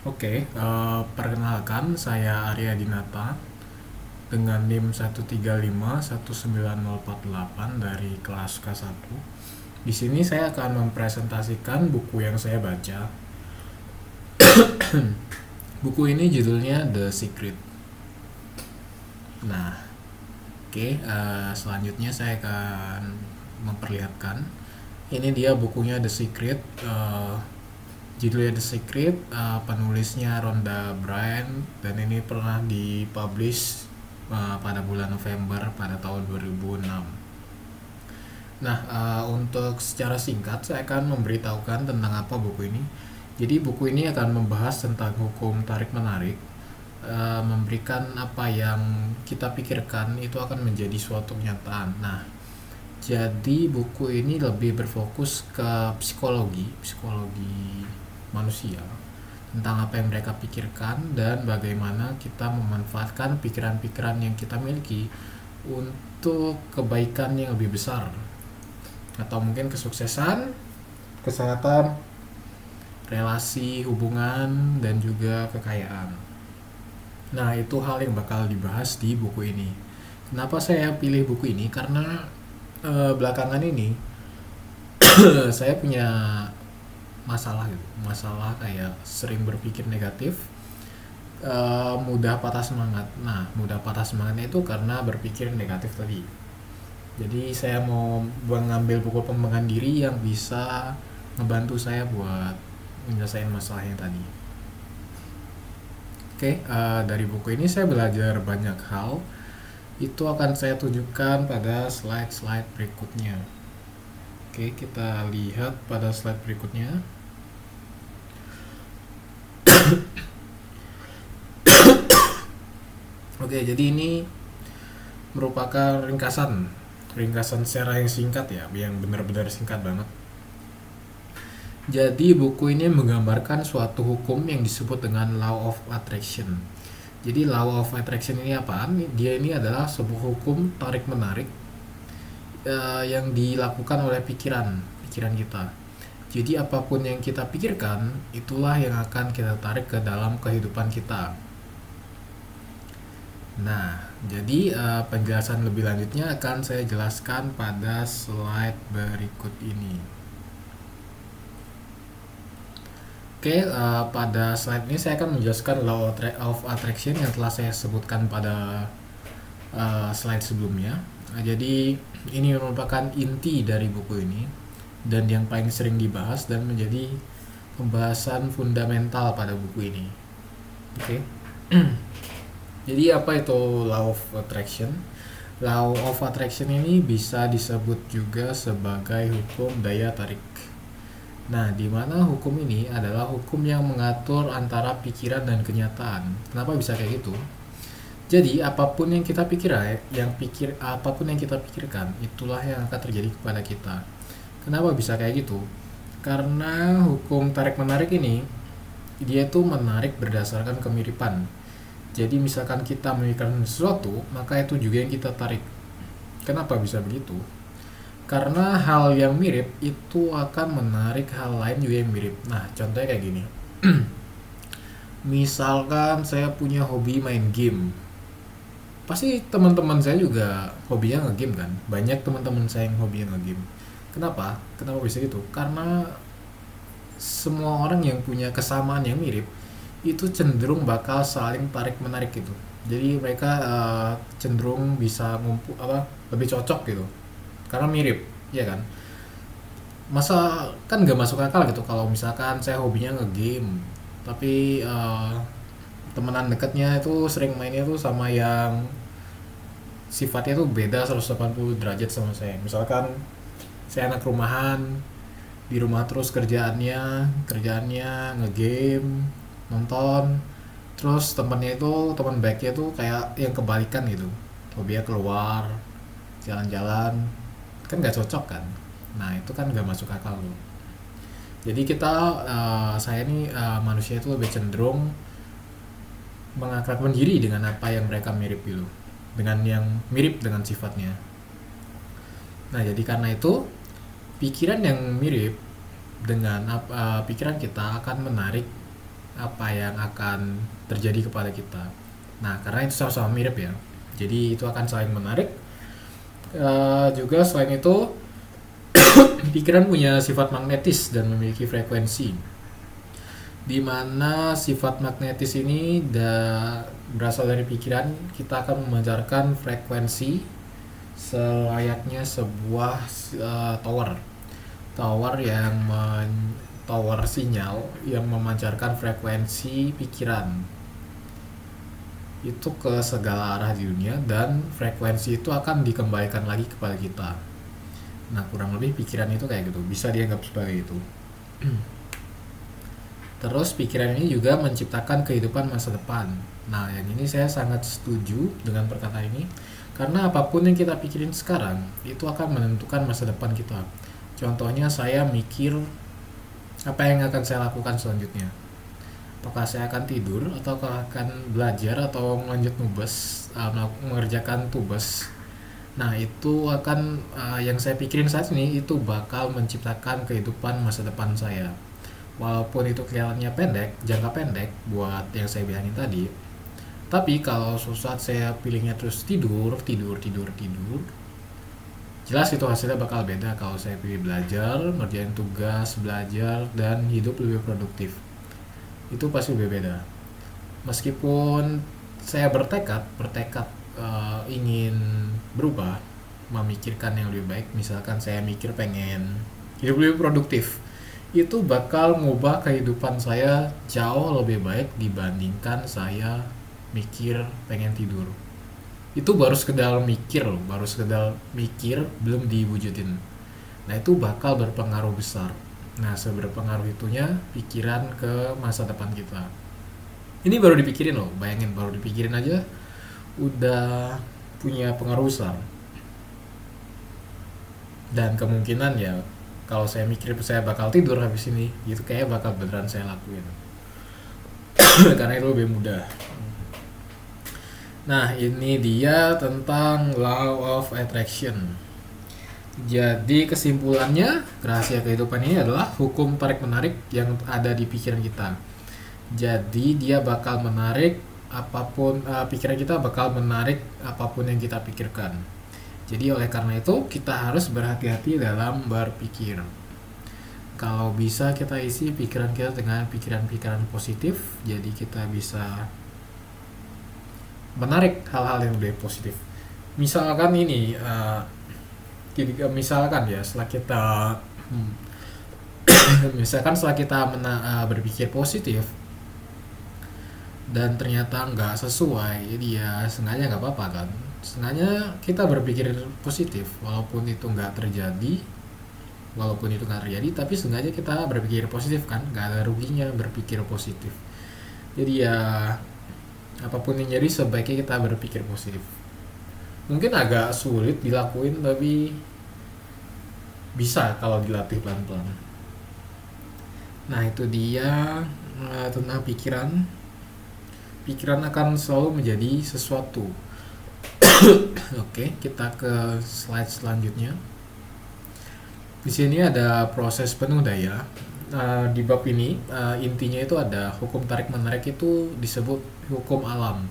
Oke, perkenalkan saya Arya Dinata dengan NIM 135 19048 dari kelas K1. Di sini saya akan mempresentasikan buku yang saya baca. Buku ini judulnya The Secret. Nah, oke, selanjutnya saya akan memperlihatkan. Ini dia bukunya The Secret. Judulnya The Secret, penulisnya Rhonda Byrne, dan ini pernah dipublish pada bulan November pada tahun 2006. Nah, untuk secara singkat saya akan memberitahukan tentang apa buku ini. Jadi buku ini akan membahas tentang hukum tarik-menarik, memberikan apa yang kita pikirkan itu akan menjadi suatu kenyataan. Nah, jadi buku ini lebih berfokus ke psikologi manusia, tentang apa yang mereka pikirkan dan bagaimana kita memanfaatkan pikiran-pikiran yang kita miliki untuk kebaikan yang lebih besar, atau mungkin kesuksesan, kesehatan, relasi, hubungan, dan juga kekayaan. Nah, itu hal yang bakal dibahas di buku ini. Kenapa saya pilih buku ini? Karena belakangan ini saya punya masalah gitu, masalah kayak sering berpikir negatif, mudah patah semangat. Nah, mudah patah semangatnya itu karena berpikir negatif tadi. Jadi saya mau mengambil buku pengembangan diri yang bisa ngebantu saya buat menyelesaikan masalah yang tadi. Oke, dari buku ini saya belajar banyak hal. Itu akan saya tunjukkan pada slide-slide berikutnya. Oke, kita lihat pada slide berikutnya. Oke, jadi ini merupakan ringkasan secara yang singkat ya, yang benar-benar singkat banget. Jadi buku ini menggambarkan suatu hukum yang disebut dengan Law of Attraction. Jadi Law of Attraction ini apaan? Dia ini adalah sebuah hukum tarik-menarik yang dilakukan oleh pikiran kita. Jadi apapun yang kita pikirkan, itulah yang akan kita tarik ke dalam kehidupan kita. Nah, jadi penjelasan lebih lanjutnya akan saya jelaskan pada slide berikut ini. Oke, pada slide ini saya akan menjelaskan Law of Attraction yang telah saya sebutkan pada slide sebelumnya. Nah, jadi ini merupakan inti dari buku ini dan yang paling sering dibahas dan menjadi pembahasan fundamental pada buku ini. Oke. Jadi apa itu Law of Attraction? Law of Attraction ini bisa disebut juga sebagai hukum daya tarik. Nah, di mana hukum ini adalah hukum yang mengatur antara pikiran dan kenyataan. Kenapa bisa kayak gitu? Jadi apapun yang kita apapun yang kita pikirkan, itulah yang akan terjadi kepada kita. Kenapa bisa kayak gitu? Karena hukum tarik menarik ini dia tuh menarik berdasarkan kemiripan. Jadi misalkan kita memikirkan sesuatu, maka itu juga yang kita tarik. Kenapa bisa begitu? Karena hal yang mirip itu akan menarik hal lain juga yang mirip. Nah, contohnya kayak gini. Misalkan saya punya hobi main game. Pasti teman-teman saya juga hobinya nge-game kan? Banyak teman-teman saya yang hobinya nge-game. Kenapa? Kenapa bisa gitu? Karena semua orang yang punya kesamaan yang mirip itu cenderung bakal saling tarik menarik gitu. Jadi mereka cenderung bisa lebih cocok gitu karena mirip, ya kan? Masa kan nggak masuk akal gitu kalau misalkan saya hobinya ngegame tapi temenan dekatnya itu sering mainnya tuh sama yang sifatnya tuh beda 180 derajat sama saya. Misalkan saya anak rumahan, di rumah terus kerjaannya ngegame, nonton, terus teman baiknya tuh kayak yang kebalikan gitu, hobinya keluar jalan-jalan, kan nggak cocok kan. Nah, itu kan nggak masuk akal loh. Jadi saya ini manusia itu lebih cenderung mengakrabkan diri dengan apa yang mereka mirip gitu, dengan yang mirip dengan sifatnya. Nah, jadi karena itu pikiran yang mirip dengan pikiran kita akan menarik apa yang akan terjadi kepada kita. Nah, karena itu sama-sama mirip ya, jadi itu akan saling menarik. Juga selain itu, pikiran punya sifat magnetis dan memiliki frekuensi, di mana sifat magnetis ini berasal dari pikiran. Kita akan memancarkan frekuensi selayaknya sebuah tower yang tower sinyal yang memancarkan frekuensi pikiran itu ke segala arah di dunia, dan frekuensi itu akan dikembalikan lagi kepada kita. Nah, kurang lebih pikiran itu kayak gitu, bisa dianggap sebagai itu. Terus pikiran ini juga menciptakan kehidupan masa depan. Nah, yang ini saya sangat setuju dengan perkataan ini, karena apapun yang kita pikirin sekarang itu akan menentukan masa depan kita. Contohnya, saya mikir apa yang akan saya lakukan selanjutnya. Apakah saya akan tidur, atau akan belajar, atau melanjut mengerjakan tugas. Nah, itu akan yang saya pikirin saat ini itu bakal menciptakan kehidupan masa depan saya. Walaupun itu kelihatannya pendek, jangka pendek buat yang saya bilangin tadi. Tapi kalau suatu saat saya pilihnya terus tidur, jelas itu hasilnya bakal beda. Kalau saya pilih belajar, ngerjain tugas, belajar, dan hidup lebih produktif, itu pasti berbeda. Meskipun saya bertekad ingin berubah, memikirkan yang lebih baik. Misalkan saya mikir pengen hidup lebih produktif, itu bakal ngubah kehidupan saya jauh lebih baik dibandingkan saya mikir pengen tidur. Itu baru sekedar mikir, belum diwujudin. Nah, itu bakal berpengaruh besar. Nah, seberpengaruh itunya pikiran ke masa depan kita. Ini baru dipikirin loh, bayangin, baru dipikirin aja udah punya pengaruh besar. Dan kemungkinan ya, kalau saya mikir saya bakal tidur habis ini, itu kayak bakal beneran saya lakuin. Karena itu lebih mudah. Nah, ini dia tentang law of attraction. Jadi kesimpulannya, rahasia kehidupan ini adalah hukum tarik-menarik yang ada di pikiran kita. Jadi dia bakal menarik apapun, pikiran kita bakal menarik apapun yang kita pikirkan. Jadi oleh karena itu kita harus berhati-hati dalam berpikir. Kalau bisa kita isi pikiran kita dengan pikiran-pikiran positif, jadi kita bisa menarik hal-hal yang lebih positif. Misalkan ini, misalkan ya, setelah kita berpikir positif dan ternyata nggak sesuai, jadi ya sengaja nggak apa-apa kan. Sengaja kita berpikir positif walaupun itu nggak terjadi, tapi sengaja kita berpikir positif kan, nggak ada ruginya berpikir positif. Jadi ya apapun yang jadi sebaiknya kita berpikir positif. Mungkin agak sulit dilakuin, tapi bisa kalau dilatih pelan-pelan. Nah, itu dia tentang pikiran. Pikiran akan selalu menjadi sesuatu. Oke, kita ke slide selanjutnya. Di sini ada proses penuh daya. Di bab ini intinya itu ada hukum tarik menarik, itu disebut hukum alam.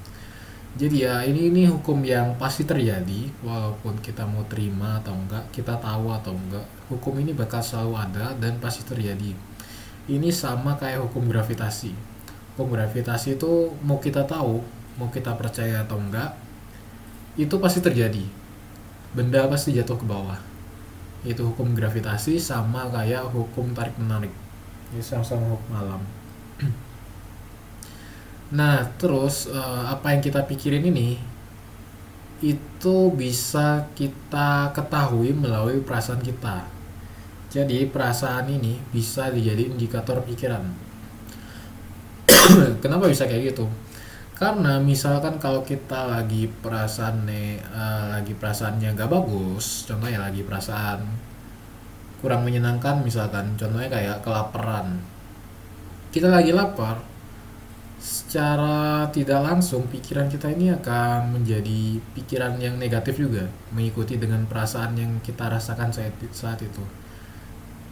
Jadi ya ini hukum yang pasti terjadi walaupun kita mau terima atau enggak, kita tahu atau enggak, hukum ini bakal selalu ada dan pasti terjadi. Ini sama kayak hukum gravitasi. Hukum gravitasi itu mau kita tahu, mau kita percaya atau enggak, itu pasti terjadi. Benda pasti jatuh ke bawah. Itu hukum gravitasi, sama kayak hukum tarik menarik. Ini sama-sama hukum alam. Nah, terus apa yang kita pikirin ini itu bisa kita ketahui melalui perasaan kita. Jadi perasaan ini bisa dijadiin indikator pikiran. Kenapa bisa kayak gitu? Karena misalkan kalau kita lagi perasaannya nggak bagus, contohnya lagi perasaan kurang menyenangkan, misalkan contohnya kayak kelaparan, kita lagi lapar, secara tidak langsung pikiran kita ini akan menjadi pikiran yang negatif juga, mengikuti dengan perasaan yang kita rasakan saat itu.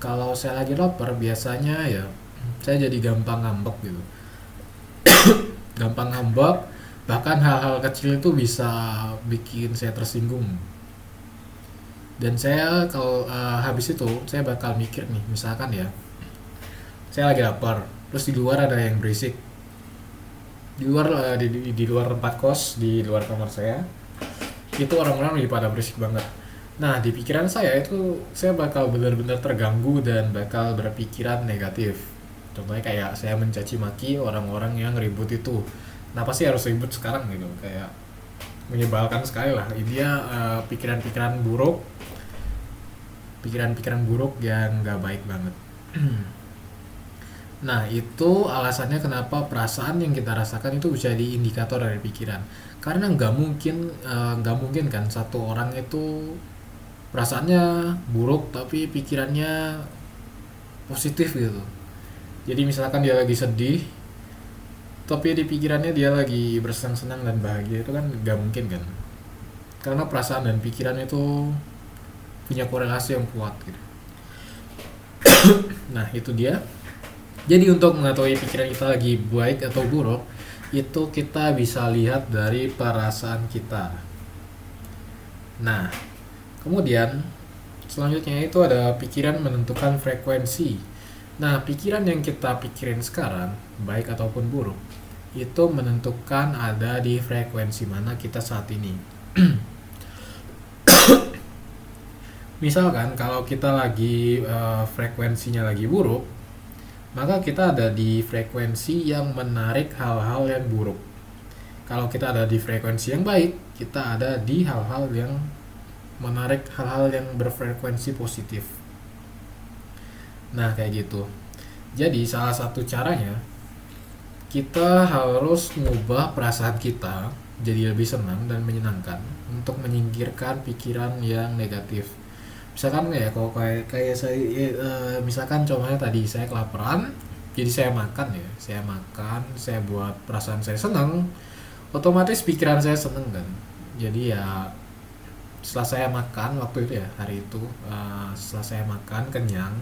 Kalau saya lagi lapar, biasanya ya saya jadi gampang ngambek gitu. gampang ngambek, bahkan hal-hal kecil itu bisa bikin saya tersinggung. Dan saya kalau habis itu saya bakal mikir nih, misalkan ya, saya lagi lapar, terus di luar ada yang berisik, di luar di luar tempat kos, di luar kamar saya, itu orang-orang lagi pada berisik banget. Nah, di pikiran saya itu saya bakal benar-benar terganggu dan bakal berpikiran negatif. Contohnya kayak saya mencaci maki orang-orang yang ribut itu. Kenapa sih harus ribut sekarang gitu? Kayak menyebalkan sekali lah. Dia pikiran-pikiran buruk, pikiran-pikiran buruk yang nggak baik banget. Nah, itu alasannya kenapa perasaan yang kita rasakan itu bisa jadi indikator dari pikiran. Karena nggak mungkin kan satu orang itu perasaannya buruk tapi pikirannya positif gitu. Jadi misalkan dia lagi sedih, tapi di pikirannya dia lagi bersenang-senang dan bahagia, itu kan nggak mungkin kan. Karena perasaan dan pikiran itu punya korelasi yang kuat gitu. Nah, itu dia. Jadi untuk mengetahui pikiran kita lagi baik atau buruk, itu kita bisa lihat dari perasaan kita. Nah, kemudian selanjutnya itu ada pikiran menentukan frekuensi. Nah, pikiran yang kita pikirin sekarang, baik ataupun buruk, itu menentukan ada di frekuensi mana kita saat ini. Misalkan kalau kita lagi frekuensinya lagi buruk, maka kita ada di frekuensi yang menarik hal-hal yang buruk. Kalau kita ada di frekuensi yang baik, kita ada di hal-hal yang menarik hal-hal yang berfrekuensi positif. Nah, kayak gitu. Jadi, salah satu caranya kita harus mengubah perasaan kita jadi lebih senang dan menyenangkan untuk menyingkirkan pikiran yang negatif. Misalkan ya, kalau kayak saya misalkan contohnya tadi saya kelaparan, jadi saya makan ya, saya buat perasaan saya senang, otomatis pikiran saya senang kan. Jadi ya setelah saya makan waktu itu ya, hari itu setelah saya makan kenyang,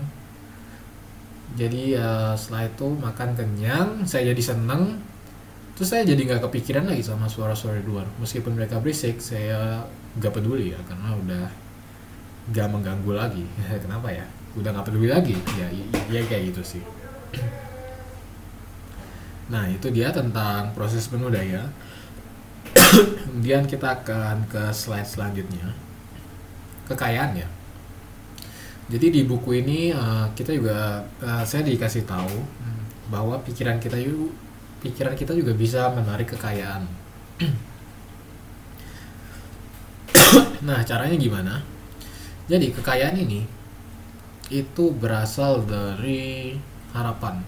jadi setelah itu makan kenyang saya jadi seneng, terus saya jadi nggak kepikiran lagi sama suara-suara di luar, meskipun mereka berisik saya nggak peduli ya, karena udah nggak mengganggu lagi. Kenapa ya, udah nggak peduli lagi ya, ya kayak gitu sih. Nah, itu dia tentang proses penuh daya. Kemudian kita akan ke slide selanjutnya, kekayaan ya. Jadi di buku ini kita juga saya dikasih tahu bahwa pikiran kita juga bisa menarik kekayaan. Nah, caranya gimana? Jadi kekayaan ini itu berasal dari harapan.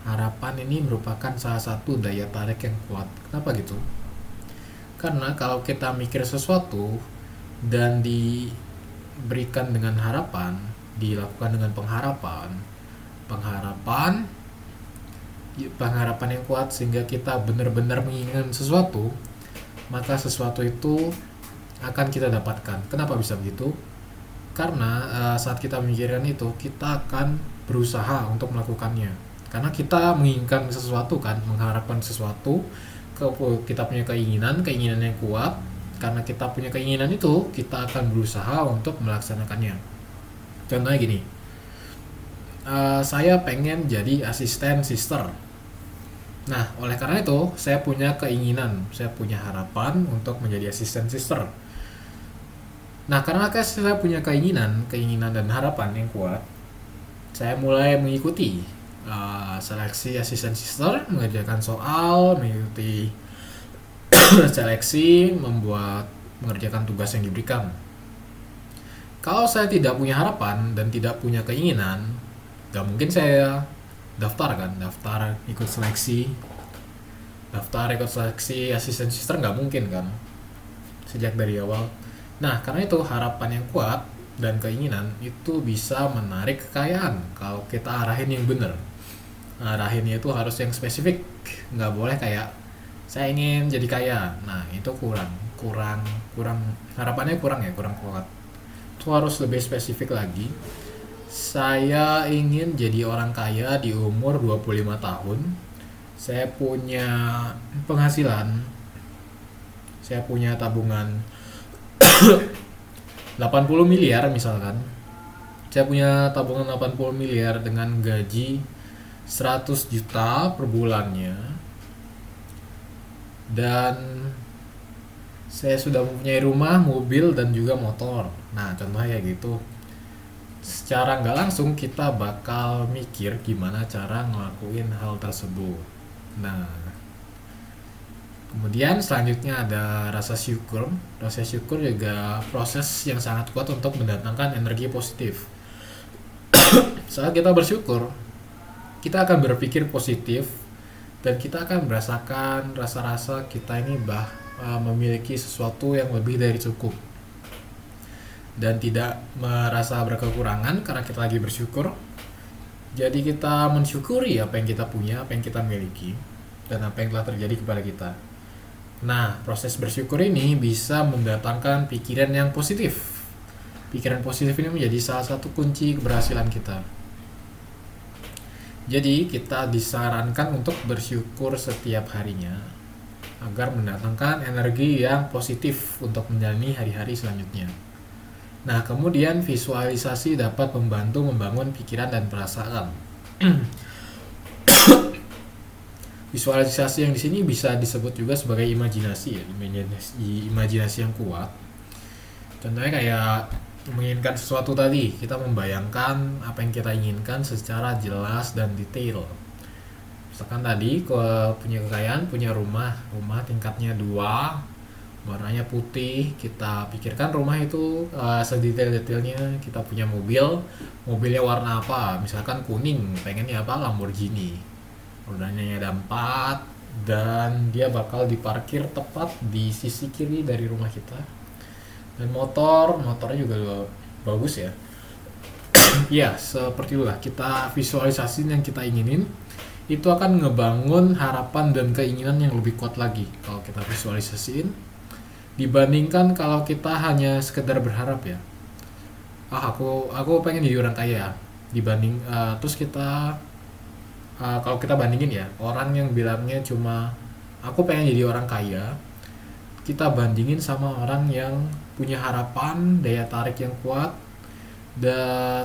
Harapan ini merupakan salah satu daya tarik yang kuat. Kenapa gitu? Karena kalau kita mikir sesuatu dan diberikan dengan harapan, dilakukan dengan pengharapan yang kuat sehingga kita benar-benar menginginkan sesuatu, maka sesuatu itu akan kita dapatkan. Kenapa bisa begitu? Karena saat kita memikirkan itu, kita akan berusaha untuk melakukannya. Karena kita menginginkan sesuatu kan, mengharapkan sesuatu, kita punya keinginan yang kuat. Karena kita punya keinginan itu, kita akan berusaha untuk melaksanakannya. Contohnya gini, saya pengen jadi asisten sister. Nah, oleh karena itu, saya punya keinginan, saya punya harapan untuk menjadi asisten sister. Nah, karena saya punya keinginan dan harapan yang kuat, saya mulai mengikuti seleksi asisten sister, mengerjakan soal, mengikuti seleksi, mengerjakan tugas yang diberikan. Kalau saya tidak punya harapan dan tidak punya keinginan, gak mungkin saya daftar ikut seleksi asisten sister, gak mungkin kan sejak dari awal. Nah, karena itu harapan yang kuat dan keinginan itu bisa menarik kekayaan kalau kita arahin yang benar. Arahinnya itu harus yang spesifik, nggak boleh kayak saya ingin jadi kaya. Nah, itu kurang harapannya kurang kuat. Itu harus lebih spesifik lagi. Saya ingin jadi orang kaya di umur 25 tahun. Saya punya penghasilan, saya punya tabungan 80 miliar misalkan. Saya punya tabungan 80 miliar dengan gaji 100 juta per bulannya, dan saya sudah mempunyai rumah, mobil, dan juga motor. Nah, contohnya kayak gitu. Secara nggak langsung kita bakal mikir gimana cara ngelakuin hal tersebut. Nah, kemudian selanjutnya ada rasa syukur. Rasa syukur juga proses yang sangat kuat untuk mendatangkan energi positif. Saat kita bersyukur, kita akan berpikir positif dan kita akan merasakan rasa-rasa kita ini memiliki sesuatu yang lebih dari cukup dan tidak merasa berkekurangan karena kita lagi bersyukur. Jadi kita mensyukuri apa yang kita punya, apa yang kita miliki, dan apa yang telah terjadi kepada kita. Nah, proses bersyukur ini bisa mendatangkan pikiran yang positif. Pikiran positif ini menjadi salah satu kunci keberhasilan kita. Jadi kita disarankan untuk bersyukur setiap harinya agar mendatangkan energi yang positif untuk menjalani hari-hari selanjutnya. Nah, kemudian visualisasi dapat membantu membangun pikiran dan perasaan. Visualisasi yang di sini bisa disebut juga sebagai imajinasi ya, imajinasi yang kuat. Contohnya kayak menginginkan sesuatu tadi, kita membayangkan apa yang kita inginkan secara jelas dan detail. Misalkan tadi punya kekayaan, punya rumah tingkatnya 2, warnanya putih, kita pikirkan rumah itu sedetail-detailnya. Kita punya mobilnya warna apa, misalkan kuning, pengennya apa, Lamborghini, rodanya ada 4, dan dia bakal diparkir tepat di sisi kiri dari rumah kita. Dan motornya juga bagus ya. Ya, seperti itulah, kita visualisasi yang kita inginin, itu akan ngebangun harapan dan keinginan yang lebih kuat lagi kalau kita visualisasiin, dibandingkan kalau kita hanya sekedar berharap ya. Aku pengen jadi orang kaya, dibanding terus kita kalau kita bandingin ya, orang yang bilangnya cuma aku pengen jadi orang kaya, kita bandingin sama orang yang punya harapan, daya tarik yang kuat,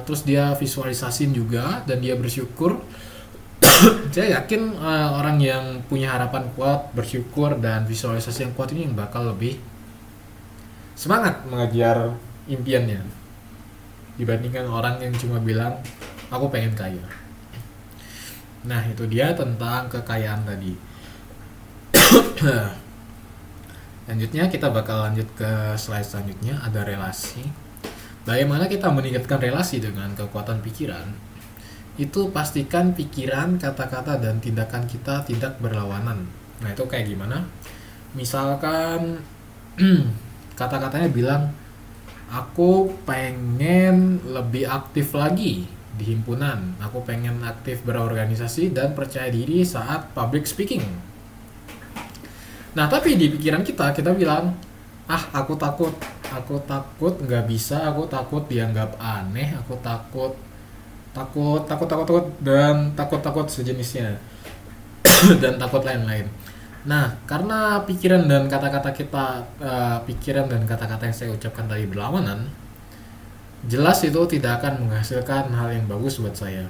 terus dia visualisasin juga dan dia bersyukur. Saya yakin orang yang punya harapan kuat, bersyukur, dan visualisasi yang kuat ini yang bakal lebih semangat mengejar impiannya dibandingkan orang yang cuma bilang aku pengen kaya. Nah, itu dia tentang kekayaan tadi. Lanjutnya kita bakal lanjut ke slide selanjutnya, ada relasi. Bagaimana kita meningkatkan relasi dengan kekuatan pikiran? Itu pastikan pikiran, kata-kata, dan tindakan kita tidak berlawanan. Nah, itu kayak gimana? Misalkan kata-katanya bilang, aku pengen lebih aktif lagi di himpunan, aku pengen aktif berorganisasi dan percaya diri saat public speaking. Nah, tapi di pikiran kita bilang, aku takut nggak bisa, aku takut dianggap aneh, aku takut dan takut sejenisnya dan takut lain-lain. Nah, karena pikiran dan kata-kata yang saya ucapkan tadi berlawanan, jelas itu tidak akan menghasilkan hal yang bagus buat saya.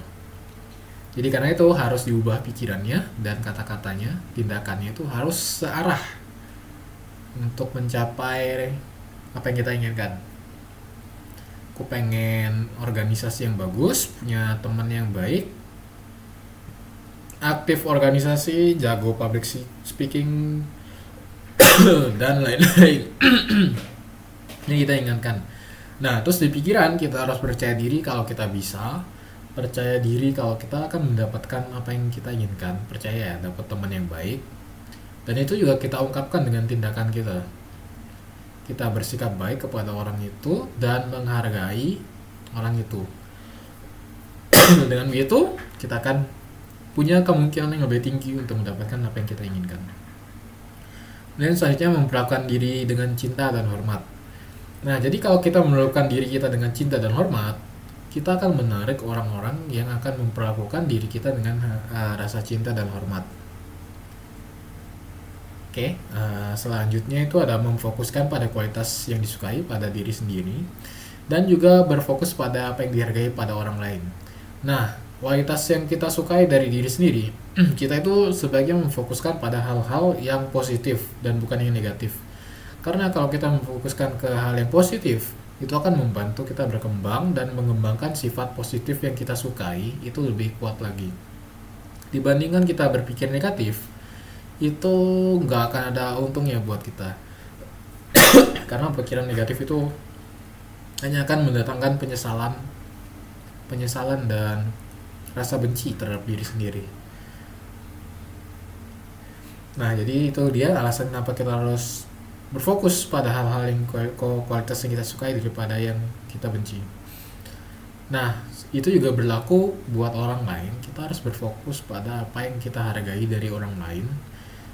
Jadi karena itu harus diubah pikirannya dan kata-katanya, tindakannya itu harus searah untuk mencapai apa yang kita inginkan. Aku pengen organisasi yang bagus, punya teman yang baik, aktif organisasi, jago public speaking, dan lain-lain. Ini kita inginkan. Nah, terus di pikiran kita harus percaya diri kalau kita bisa, percaya diri kalau kita akan mendapatkan apa yang kita inginkan, percaya ya dapat teman yang baik, dan itu juga kita ungkapkan dengan tindakan kita. Kita bersikap baik kepada orang itu dan menghargai orang itu. Dengan begitu kita akan punya kemungkinan yang lebih tinggi untuk mendapatkan apa yang kita inginkan. Dan selanjutnya memperlakukan diri dengan cinta dan hormat. Nah, jadi kalau kita memperlakukan diri kita dengan cinta dan hormat, kita akan menarik orang-orang yang akan memperlakukan diri kita dengan rasa cinta dan hormat. Oke, selanjutnya itu ada memfokuskan pada kualitas yang disukai pada diri sendiri dan juga berfokus pada apa yang dihargai pada orang lain. Nah, kualitas yang kita sukai dari diri sendiri, kita itu sebaiknya memfokuskan pada hal-hal yang positif dan bukan yang negatif. Karena kalau kita memfokuskan ke hal yang positif, itu akan membantu kita berkembang dan mengembangkan sifat positif yang kita sukai itu lebih kuat lagi. Dibandingkan kita berpikir negatif, itu nggak akan ada untungnya buat kita. Karena pikiran negatif itu hanya akan mendatangkan penyesalan, penyesalan dan rasa benci terhadap diri sendiri. Nah, jadi itu dia alasan kenapa kita harus berfokus pada hal-hal yang kualitas yang kita sukai daripada yang kita benci. Nah, itu juga berlaku buat orang lain. Kita harus berfokus pada apa yang kita hargai dari orang lain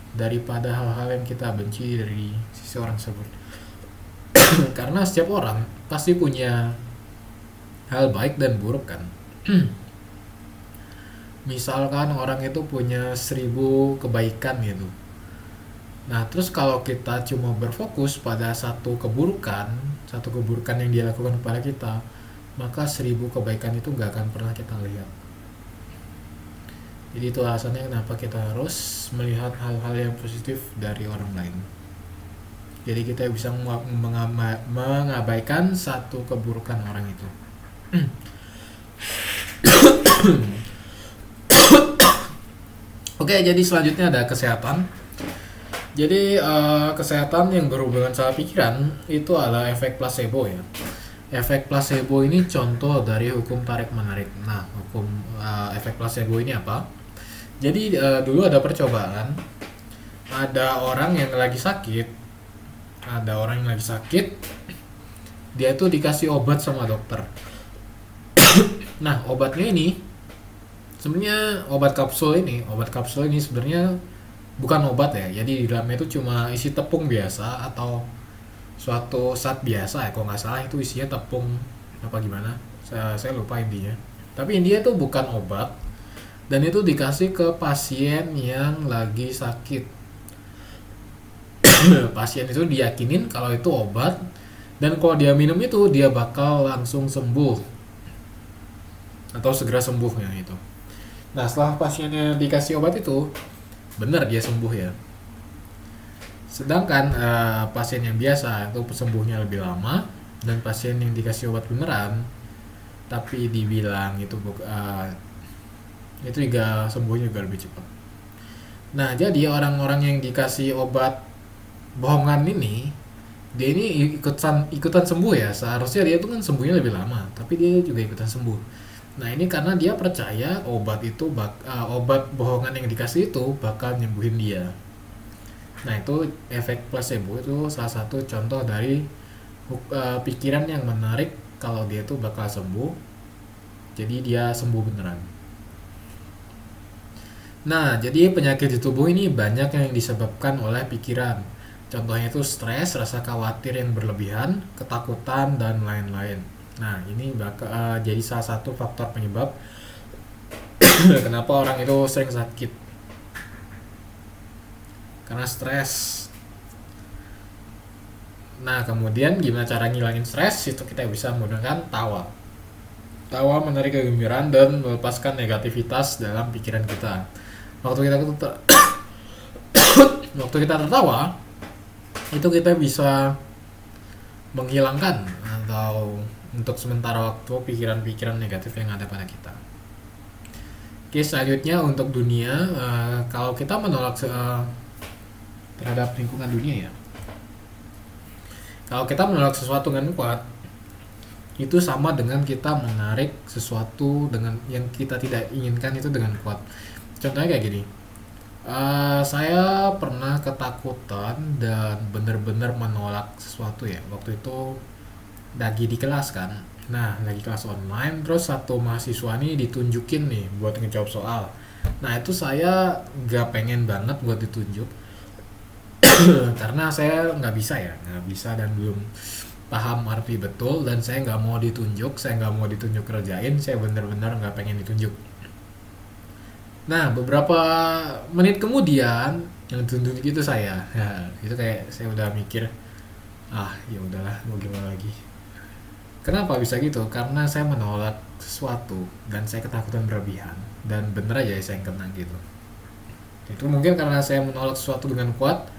daripada hal-hal yang kita benci dari sisi orang tersebut. Karena setiap orang pasti punya hal baik dan buruk kan. Misalkan orang itu punya 1000 kebaikan gitu. Nah, terus kalau kita cuma berfokus pada satu keburukan yang dia lakukan kepada kita, maka 1000 kebaikan itu nggak akan pernah kita lihat. Jadi itu alasannya kenapa kita harus melihat hal-hal yang positif dari orang lain. Jadi kita bisa mengabaikan satu keburukan orang itu. Oke, jadi selanjutnya ada kesehatan. Jadi kesehatan yang berhubungan sama pikiran itu adalah efek placebo ya. Efek placebo ini contoh dari hukum tarik menarik. Nah, efek placebo ini apa? Jadi dulu ada percobaan, ada orang yang lagi sakit, dia tuh dikasih obat sama dokter. Nah, obatnya ini sebenarnya obat kapsul ini sebenarnya bukan obat ya. Jadi di dalamnya itu cuma isi tepung biasa atau suatu zat biasa ya. Kalau nggak salah itu isinya tepung apa gimana? Saya lupa intinya. Tapi intinya itu bukan obat dan itu dikasih ke pasien yang lagi sakit. Pasien itu diyakinin kalau itu obat dan kalau dia minum itu dia bakal langsung sembuh atau segera sembuh ya itu. Nah, setelah pasiennya dikasih obat itu, benar dia sembuh ya. Sedangkan pasien yang biasa itu sembuhnya lebih lama dan pasien yang dikasih obat beneran tapi dibilang itu juga sembuhnya juga lebih cepat. Nah, jadi orang-orang yang dikasih obat bohongan ini, dia ini ikutan sembuh ya. Seharusnya dia itu kan sembuhnya lebih lama, tapi dia juga ikutan sembuh. Nah, ini karena dia percaya obat bohongan yang dikasih itu bakal nyembuhin dia. Nah, itu efek placebo itu salah satu contoh dari pikiran yang menarik kalau dia tuh bakal sembuh. Jadi dia sembuh beneran. Nah, jadi penyakit di tubuh ini banyak yang disebabkan oleh pikiran. Contohnya itu stres, rasa khawatir yang berlebihan, ketakutan, dan lain-lain. Nah, ini jadi salah satu faktor penyebab kenapa orang itu sering sakit. Karena stres. Nah, kemudian gimana cara ngilangin stres? Itu kita bisa menggunakan tawa. Tawa menarik kegembiraan dan melepaskan negativitas dalam pikiran kita. Waktu kita tertawa, itu kita bisa menghilangkan atau untuk sementara waktu pikiran-pikiran negatif yang ada pada kita. Oke, selanjutnya untuk dunia, kalau kita menolak terhadap lingkungan dunia ya, kalau kita menolak sesuatu dengan kuat, itu sama dengan kita menarik sesuatu dengan yang kita tidak inginkan itu dengan kuat. Contohnya kayak gini, saya pernah ketakutan dan benar-benar menolak sesuatu ya. Waktu itu lagi di kelas kan. Nah, lagi kelas online, terus satu mahasiswa nih ditunjukin nih buat ngejawab soal. Nah, itu saya nggak pengen banget buat ditunjuk. Karena saya nggak bisa dan belum paham arti betul dan saya nggak mau ditunjuk kerjain, saya benar-benar nggak pengen ditunjuk. Nah, beberapa menit kemudian yang tunjuk itu saya. Ya, itu kayak saya udah mikir, ya udahlah, mau gimana lagi. Kenapa bisa gitu? Karena saya menolak sesuatu dan saya ketakutan berlebihan, dan bener aja saya yang kena gitu. Itu mungkin karena saya menolak sesuatu dengan kuat,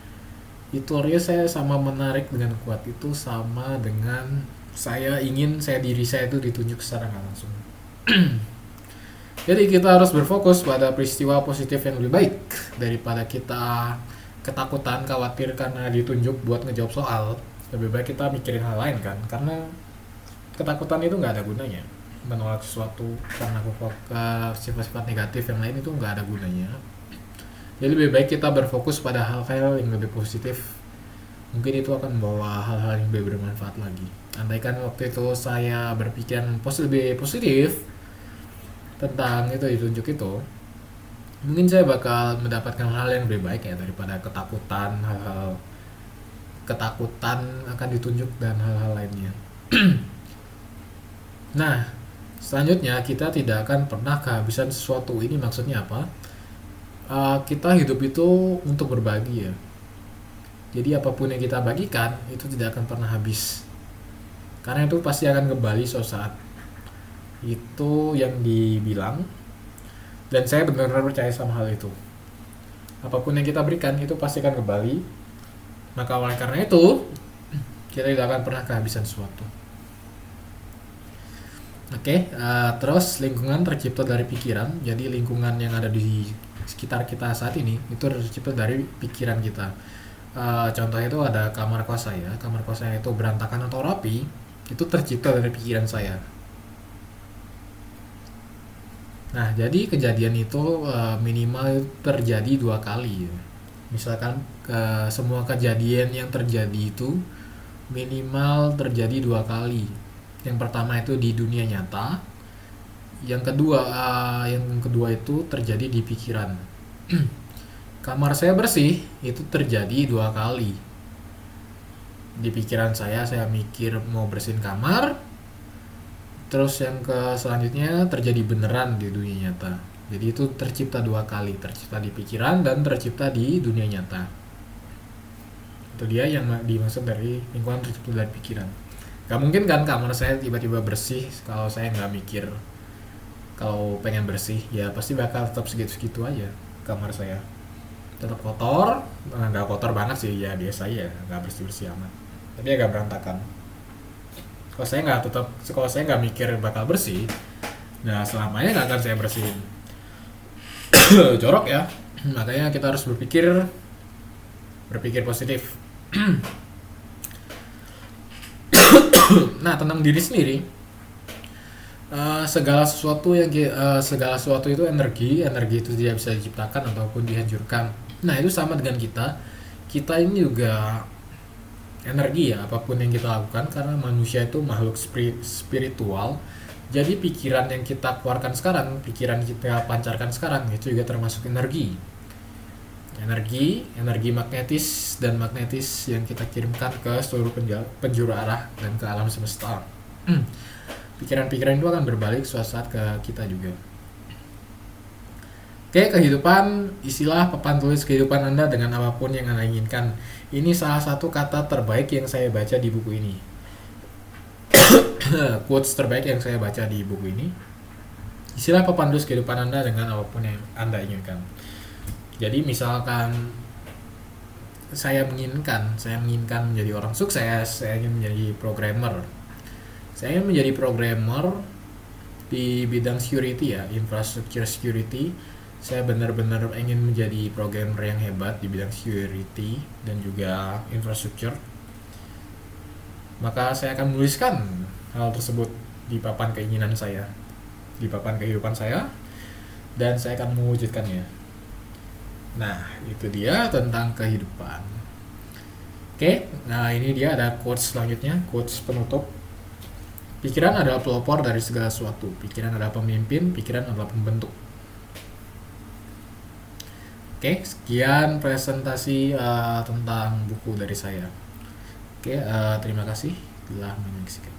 itu artinya saya sama menarik dengan kuat itu sama dengan saya diri saya itu ditunjuk secara nggak langsung. Jadi kita harus berfokus pada peristiwa positif yang lebih baik daripada kita ketakutan, khawatir karena ditunjuk buat ngejawab soal. Lebih baik kita mikirin hal lain kan, karena ketakutan itu nggak ada gunanya. Menolak sesuatu karena sifat-sifat negatif yang lain itu nggak ada gunanya. Jadi lebih baik kita berfokus pada hal-hal yang lebih positif. Mungkin itu akan membawa hal-hal yang lebih bermanfaat lagi. Andaikan waktu itu saya berpikiran lebih positif tentang itu ditunjuk itu, mungkin saya bakal mendapatkan hal yang lebih baik ya daripada ketakutan akan ditunjuk dan hal-hal lainnya. Nah, selanjutnya kita tidak akan pernah kehabisan sesuatu. Ini maksudnya apa? Kita hidup itu untuk berbagi ya. Jadi apapun yang kita bagikan itu tidak akan pernah habis. Karena itu pasti akan kembali suatu saat. Itu yang dibilang, dan saya benar-benar percaya sama hal itu. Apapun yang kita berikan itu pasti akan kembali. Maka oleh karena itu kita tidak akan pernah kehabisan sesuatu. Oke, terus lingkungan tercipta dari pikiran. Jadi lingkungan yang ada di sekitar kita saat ini itu tercipta dari pikiran kita. Contohnya itu ada kamar kos saya. Kamar kos saya itu berantakan atau rapi, itu tercipta dari pikiran saya. Nah, jadi kejadian itu minimal terjadi 2 kali ya. Misalkan semua kejadian yang terjadi itu minimal terjadi 2 kali. Yang pertama itu di dunia nyata, yang kedua itu terjadi di pikiran. Kamar saya bersih itu terjadi 2 kali. Di pikiran saya mikir mau bersihin kamar, terus yang selanjutnya terjadi beneran di dunia nyata. Jadi itu tercipta 2 kali, tercipta di pikiran dan tercipta di dunia nyata. Itu dia yang dimaksud dari lingkungan tercipta dari pikiran. Gak mungkin kan kamar saya tiba-tiba bersih kalau saya nggak mikir kalau pengen bersih. Ya pasti bakal tetap segitu-segitu aja kamar saya. Tetap kotor, nggak kotor banget sih, ya biasa ya, nggak bersih-bersih amat, tapi agak berantakan. Kalau saya nggak mikir bakal bersih, nah selamanya nggak akan saya bersihin. Jorok ya. Makanya kita harus berpikir positif. Nah, tentang diri sendiri, segala sesuatu itu energi itu tidak bisa diciptakan ataupun dihancurkan. Nah, itu sama dengan kita ini juga energi ya, apapun yang kita lakukan, karena manusia itu makhluk spiritual. Jadi pikiran yang kita keluarkan sekarang, pikiran kita pancarkan sekarang, itu juga termasuk energi magnetis yang kita kirimkan ke seluruh penjuru arah dan ke alam semesta. Pikiran-pikiran itu akan berbalik suatu saat ke kita juga. Oke, kehidupan, istilah papan tulis kehidupan Anda dengan apapun yang Anda inginkan. Ini salah satu kata terbaik yang saya baca di buku ini. Quotes terbaik yang saya baca di buku ini. Istilah papan tulis kehidupan Anda dengan apapun yang Anda inginkan. Jadi misalkan saya menginginkan menjadi orang sukses, saya ingin menjadi programmer. Saya ingin menjadi programmer di bidang security ya, infrastructure security. Saya benar-benar ingin menjadi programmer yang hebat di bidang security dan juga infrastructure. Maka saya akan menuliskan hal tersebut di papan keinginan saya, di papan kehidupan saya, dan saya akan mewujudkannya. Nah, itu dia tentang kehidupan. Oke, nah ini dia ada quotes selanjutnya, quotes penutup. Pikiran adalah pelopor dari segala sesuatu. Pikiran adalah pemimpin, pikiran adalah pembentuk. Oke, sekian presentasi tentang buku dari saya. Oke, terima kasih telah menyaksikan.